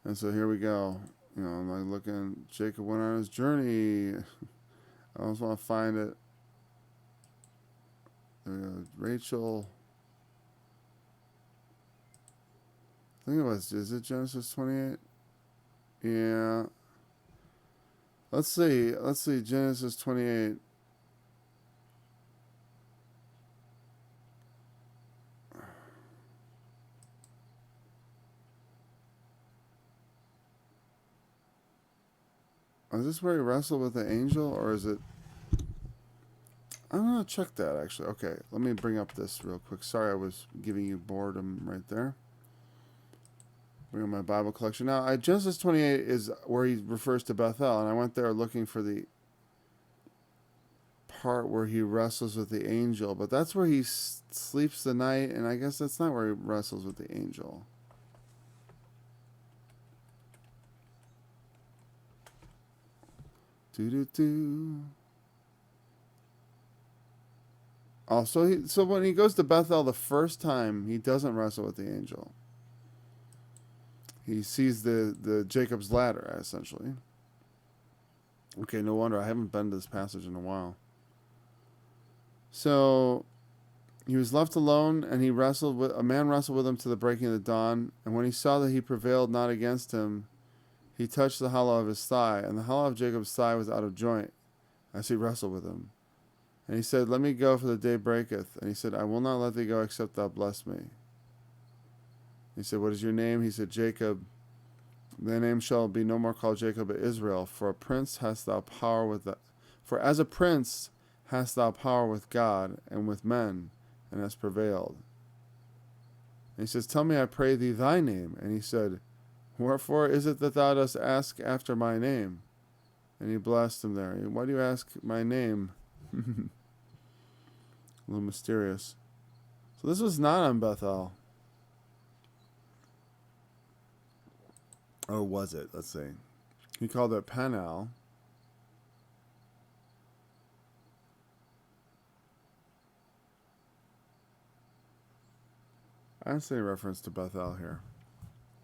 Speaker 2: And so here we go. I'm like looking. Jacob went on his journey. I just want to find it. There we go. Rachel. I think it was. Is it Genesis 28? Yeah. Let's see. Genesis 28. Is this where he wrestled with the angel, or is it? I'm going to check that, actually. Okay, let me bring up this real quick. Sorry, I was giving you boredom right there. Bring up my Bible collection. Now, Genesis 28 is where he refers to Bethel, and I went there looking for the part where he wrestles with the angel, but that's where he sleeps the night, and I guess that's not where he wrestles with the angel. Oh, so when he goes to Bethel the first time, he doesn't wrestle with the angel. He sees the Jacob's ladder, essentially. Okay, no wonder. I haven't been to this passage in a while. So he was left alone, and a man wrestled with him to the breaking of the dawn. And when he saw that he prevailed not against him, he touched the hollow of his thigh, and the hollow of Jacob's thigh was out of joint, as he wrestled with him. And he said, let me go, for the day breaketh. And he said, I will not let thee go, except thou bless me. He said, what is your name? He said, Jacob. Thy name shall be no more called Jacob, but Israel. For as a prince hast thou power with God and with men, and hast prevailed. And he says, tell me, I pray thee, thy name. And he said, wherefore is it that thou dost ask after my name? And he blessed him there. Why do you ask my name? A little mysterious. So this was not on Bethel. Or was it? Let's see. He called it Peniel. I don't see any reference to Bethel here.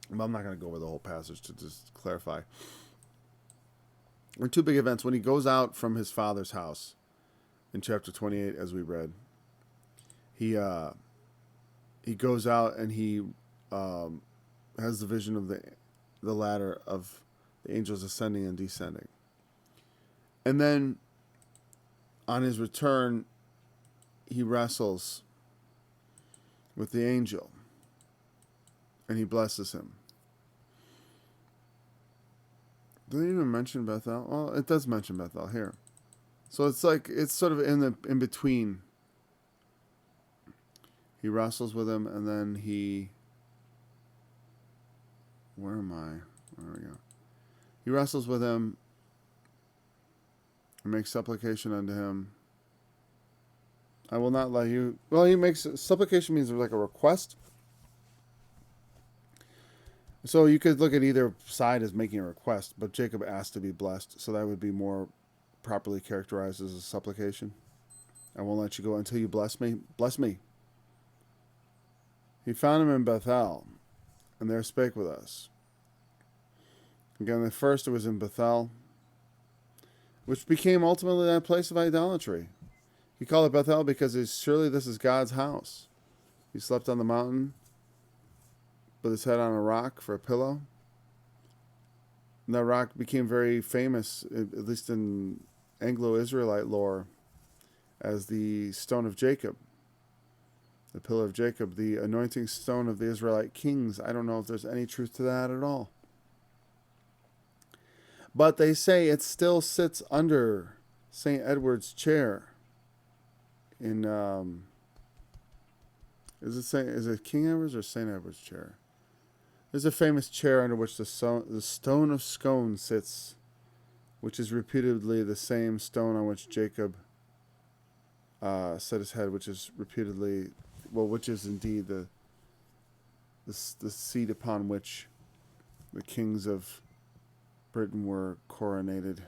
Speaker 2: But I'm not going to go over the whole passage to just clarify. There are two big events. When he goes out from his father's house in chapter 28, as we read, he goes out and he has the vision of the ladder of the angels ascending and descending. And then on his return, he wrestles with the angel and he blesses him. Did it even mention Bethel? Well, it does mention Bethel here. So it's like, it's sort of in between. He wrestles with him, and then where am I? There we go. He wrestles with him and makes supplication unto him. I will not let you. Well, he makes supplication means like a request. So you could look at either side as making a request, but Jacob asked to be blessed, so that would be more properly characterized as a supplication. I won't let you go until you bless me. Bless me. He found him in Bethel, and there spake with us. Again, the first it was in Bethel, which became ultimately that place of idolatry. He called it Bethel because surely this is God's house. He slept on the mountain, with his head on a rock for a pillow. And that rock became very famous, at least in Anglo-Israelite lore, as the stone of Jacob, the pillar of Jacob, the anointing stone of the Israelite kings. I don't know if there's any truth to that at all. But they say it still sits under St. Edward's chair in, is it King Edward's or St. Edward's chair? There's a famous chair under which the stone of Scone sits, which is reputedly the same stone on which Jacob set his head, which is indeed the seat upon which the kings of Britain were coronated.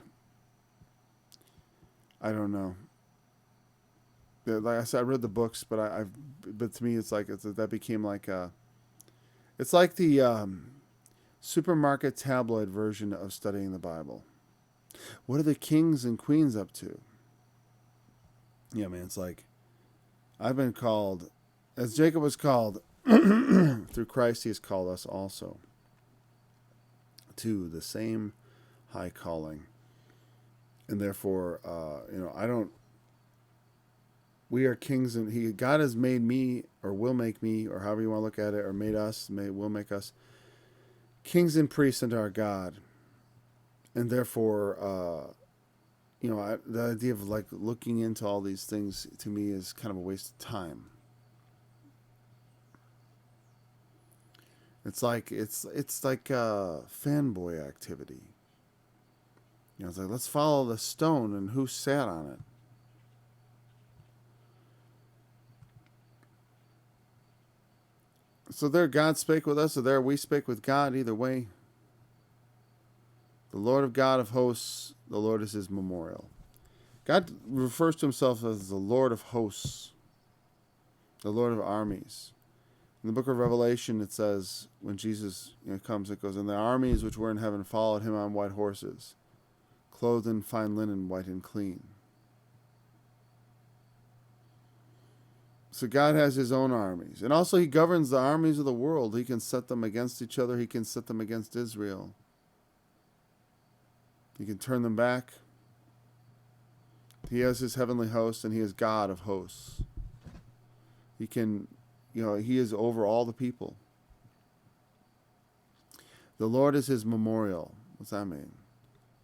Speaker 2: I don't know. Like I said, I read the books, but but to me, that became like it's like the supermarket tabloid version of studying the Bible. What are the kings and queens up to? Yeah, man, it's like I've been called, as Jacob was called through Christ, he has called us also to the same high calling. And therefore, we are kings, and God has made me, or will make me, or however you want to look at it, or made us, will make us kings and priests unto our God. And therefore, the idea of like looking into all these things to me is kind of a waste of time. It's like fanboy activity. It's like, let's follow the stone and who sat on it. So there God spake with us, or there we spake with God, either way. The Lord of God of hosts, the Lord is his memorial. God refers to himself as the Lord of hosts, the Lord of armies. In the book of Revelation, it says, when Jesus comes, it goes, and the armies which were in heaven followed him on white horses, clothed in fine linen, white and clean. So God has his own armies. And also he governs the armies of the world. He can set them against each other. He can set them against Israel. He can turn them back. He has his heavenly host, and he is God of hosts. He can, he is over all the people. The Lord is his memorial. What's that mean?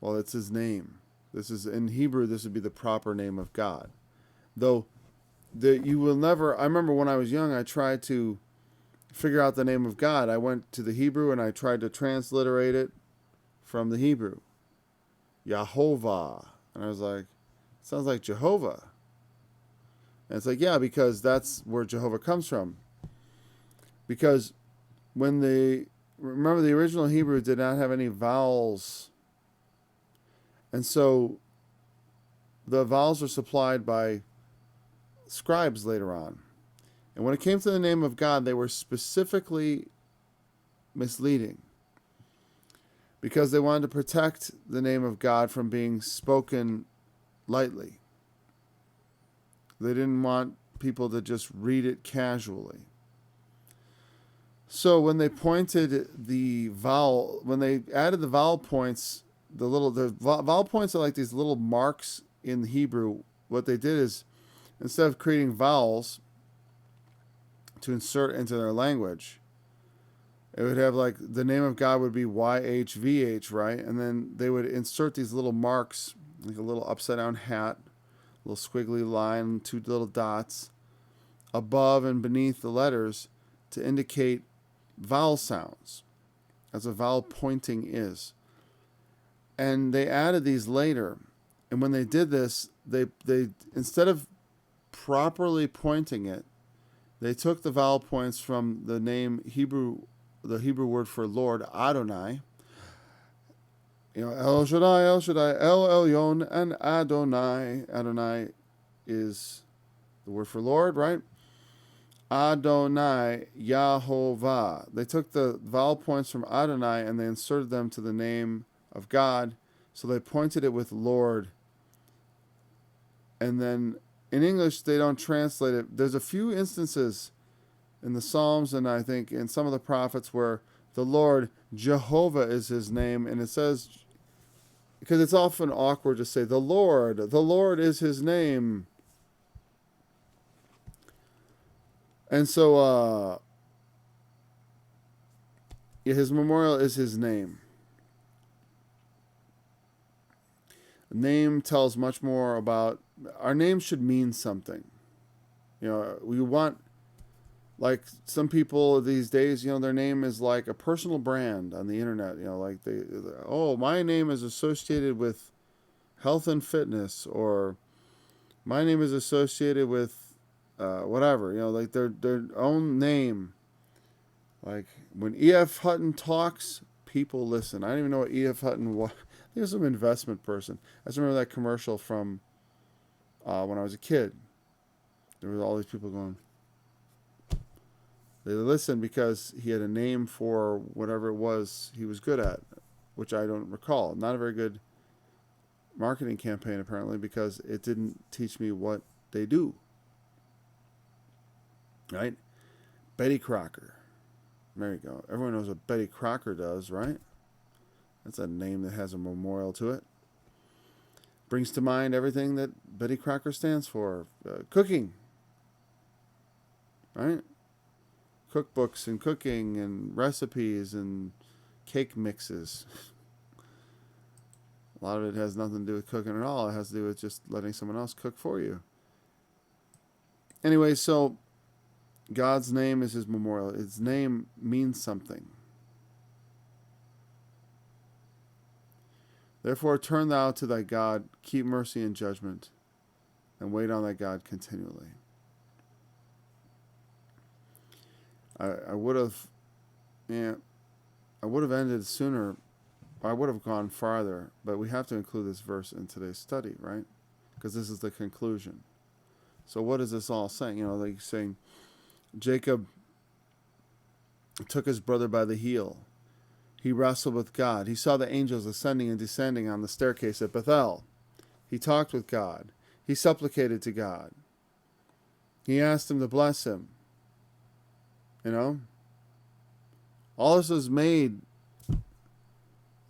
Speaker 2: Well, it's his name. This is, in Hebrew, this would be the proper name of God. Though, you will never, I remember when I was young, I tried to figure out the name of God, I went to the Hebrew and I tried to transliterate it from the Hebrew. Yahovah. And I was like, sounds like Jehovah. And it's like, yeah, because that's where Jehovah comes from. Because remember the original Hebrew did not have any vowels. And so the vowels were supplied by scribes later on. And when it came to the name of God, they were specifically misleading. Because they wanted to protect the name of God from being spoken lightly. They didn't want people to just read it casually. So when they pointed when they added the vowel points, the vowel points are like these little marks in Hebrew. What they did is, instead of creating vowels to insert into their language, it would have like the name of God would be YHVH, right? And then they would insert these little marks, like a little upside down hat, a little squiggly line, 2 little dots above and beneath the letters to indicate vowel sounds, as a vowel pointing is. And they added these later. And when they did this, they instead of properly pointing it, they took the vowel points from the Hebrew word for Lord, Adonai. El Shaddai, El Shaddai, El Elyon, and Adonai. Adonai is the word for Lord, right? Adonai, Yahovah. They took the vowel points from Adonai and they inserted them to the name of God. So they pointed it with Lord. And then in English, they don't translate it. There's a few instances in the Psalms and I think in some of the prophets where the Lord, Jehovah is his name. And it says, because it's often awkward to say, the Lord is his name. And so, his memorial is his name. Name tells much more about, our name should mean something. We want, like some people these days, their name is like a personal brand on the internet. Like my name is associated with health and fitness, or my name is associated with whatever, like their own name. Like when E.F. Hutton talks, people listen. I don't even know what E.F. Hutton was. He was some investment person. I just remember that commercial from when I was a kid. There were all these people going. They listened because he had a name for whatever it was he was good at, which I don't recall. Not a very good marketing campaign, apparently, because it didn't teach me what they do. Right? Betty Crocker. There you go. Everyone knows what Betty Crocker does, right? That's a name that has a memorial to it. Brings to mind everything that Betty Crocker stands for. Cooking. Right? Cookbooks and cooking and recipes and cake mixes. A lot of it has nothing to do with cooking at all. It has to do with just letting someone else cook for you. Anyway, so God's name is his memorial. His name means something. Therefore, turn thou to thy God, keep mercy and judgment, and wait on thy God continually. I would have ended sooner. I would have gone farther, but we have to include this verse in today's study, right? Because this is the conclusion. So what is this all saying? Like saying, Jacob took his brother by the heel. He wrestled with God. He saw the angels ascending and descending on the staircase at Bethel. He talked with God. He supplicated to God. He asked him to bless him. All this was made.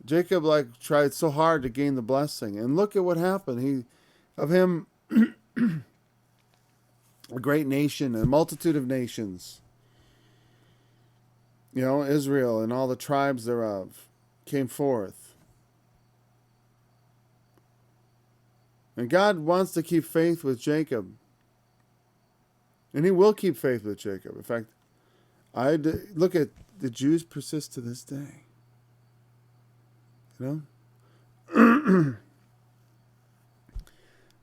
Speaker 2: Jacob tried so hard to gain the blessing. And look at what happened. Of him a great nation, a multitude of nations. Israel and all the tribes thereof came forth. And God wants to keep faith with Jacob. And he will keep faith with Jacob. In fact, Look at the Jews persist to this day. You know?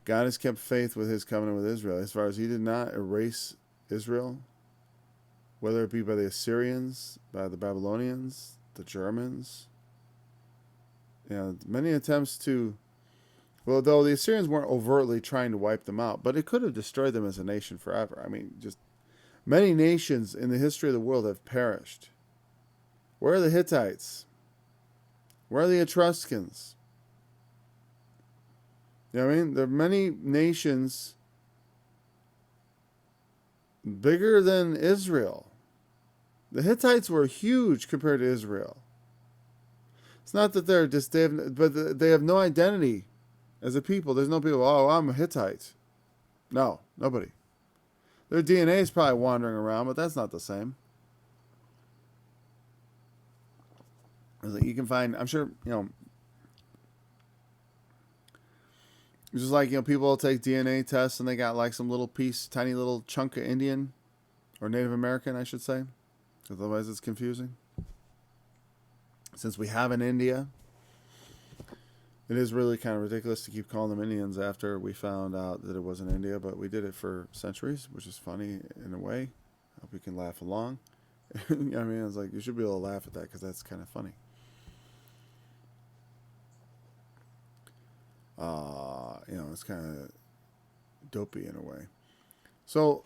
Speaker 2: God has kept faith with his covenant with Israel. As far as he did not erase Israel, whether it be by the Assyrians, by the Babylonians, the Germans. You know, many attempts to, well, though the Assyrians weren't overtly trying to wipe them out, but it could have destroyed them as a nation forever. I mean, just many nations in the history of the world have perished. Where are the Hittites? Where are the Etruscans? You know what I mean? There are many nations bigger than Israel. The Hittites were huge compared to Israel. It's not that they have no identity as a people. There's no people, oh, I'm a Hittite. No, nobody. Their DNA is probably wandering around, but that's not the same. You can find, I'm sure, you know, it's just like, you know, people will take DNA tests and they got like some little piece, tiny little chunk of Indian or Native American, I should say. Because otherwise it's confusing. Since we have an India, it is really kind of ridiculous to keep calling them Indians after we found out that it wasn't India, but we did it for centuries, which is funny in a way. I hope you can laugh along. I mean, I was like, you should be able to laugh at that because that's kind of funny. You know, it's kind of dopey in a way. So,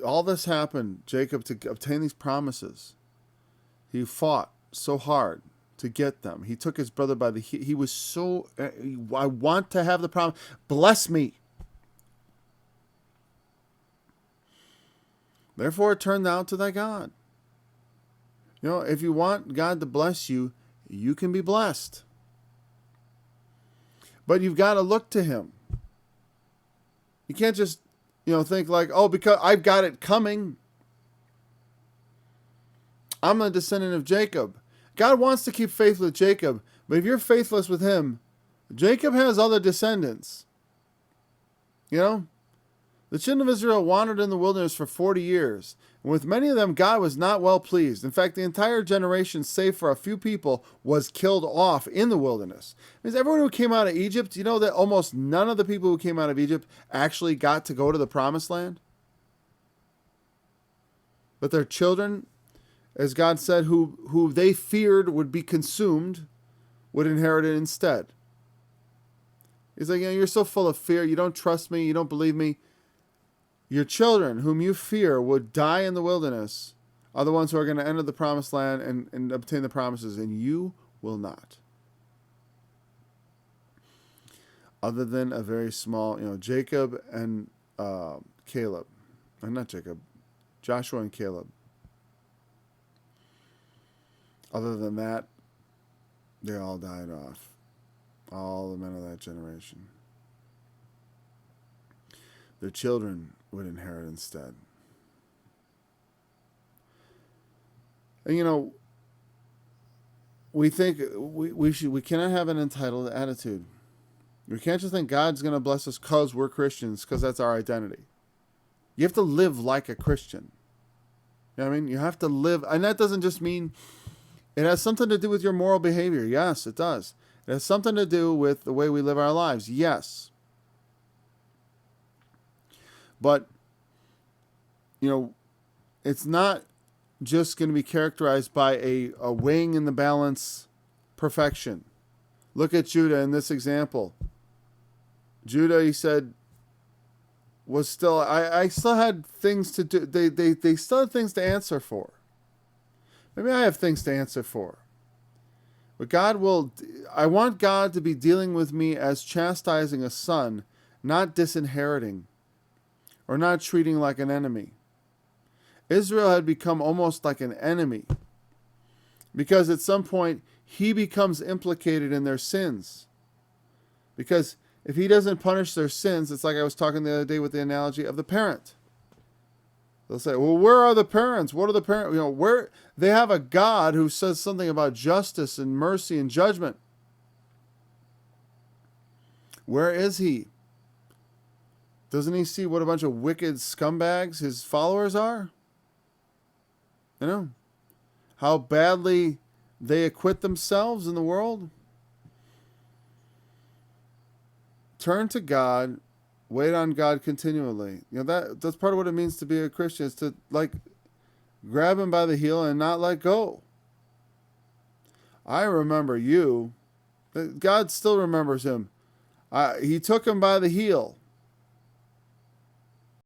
Speaker 2: all this happened, Jacob, to obtain these promises. He fought so hard to get them. He took his brother by the heel. He was so, I want to have the promise. Bless me. Therefore, turn thou to thy God. You know, if you want God to bless you, you can be blessed. But you've got to look to him. You can't just, you know, think like, oh, because I've got it coming. I'm a descendant of Jacob. God wants to keep faith with Jacob, but if you're faithless with him, Jacob has other descendants. You know? The children of Israel wandered in the wilderness for 40 years. And with many of them, God was not well pleased. In fact, the entire generation, save for a few people, was killed off in the wilderness. Because everyone who came out of Egypt, you know that almost none of the people who came out of Egypt actually got to go to the promised land? But their children, as God said, who they feared would be consumed, would inherit it instead. He's like, you know, you're so full of fear. You don't trust me. You don't believe me. Your children, whom you fear, would die in the wilderness, are the ones who are going to enter the promised land and obtain the promises, and you will not. Other than a very small, you know, Jacob and Caleb. Not Jacob. Joshua and Caleb. Other than that, they all died off. All the men of that generation. Their children would inherit instead. And you know, we think we cannot have an entitled attitude. We can't just think God's going to bless us because we're Christians, because that's our identity. You have to live like a Christian. You know what I mean? You have to live, and that doesn't just mean, it has something to do with your moral behavior. Yes, it does. It has something to do with the way we live our lives. Yes. But, you know, it's not just going to be characterized by a weighing in the balance perfection. Look at Judah in this example. Judah, he said, was still, I still had things to do. They still had things to answer for. Maybe I have things to answer for. But I want God to be dealing with me as chastising a son, not disinheriting, or not treating like an enemy. Israel had become almost like an enemy, because at some point he becomes implicated in their sins. Because if he doesn't punish their sins, it's like I was talking the other day with the analogy of the parent. They'll say, well, where are the parents? What are the parents? You know, where they have a God who says something about justice and mercy and judgment. Where is he? Doesn't he see what a bunch of wicked scumbags his followers are? You know, how badly they acquit themselves in the world. Turn to God, wait on God continually. You know, that's part of what it means to be a Christian, is to like grab him by the heel and not let go. I remember you. God still remembers him. He took him by the heel.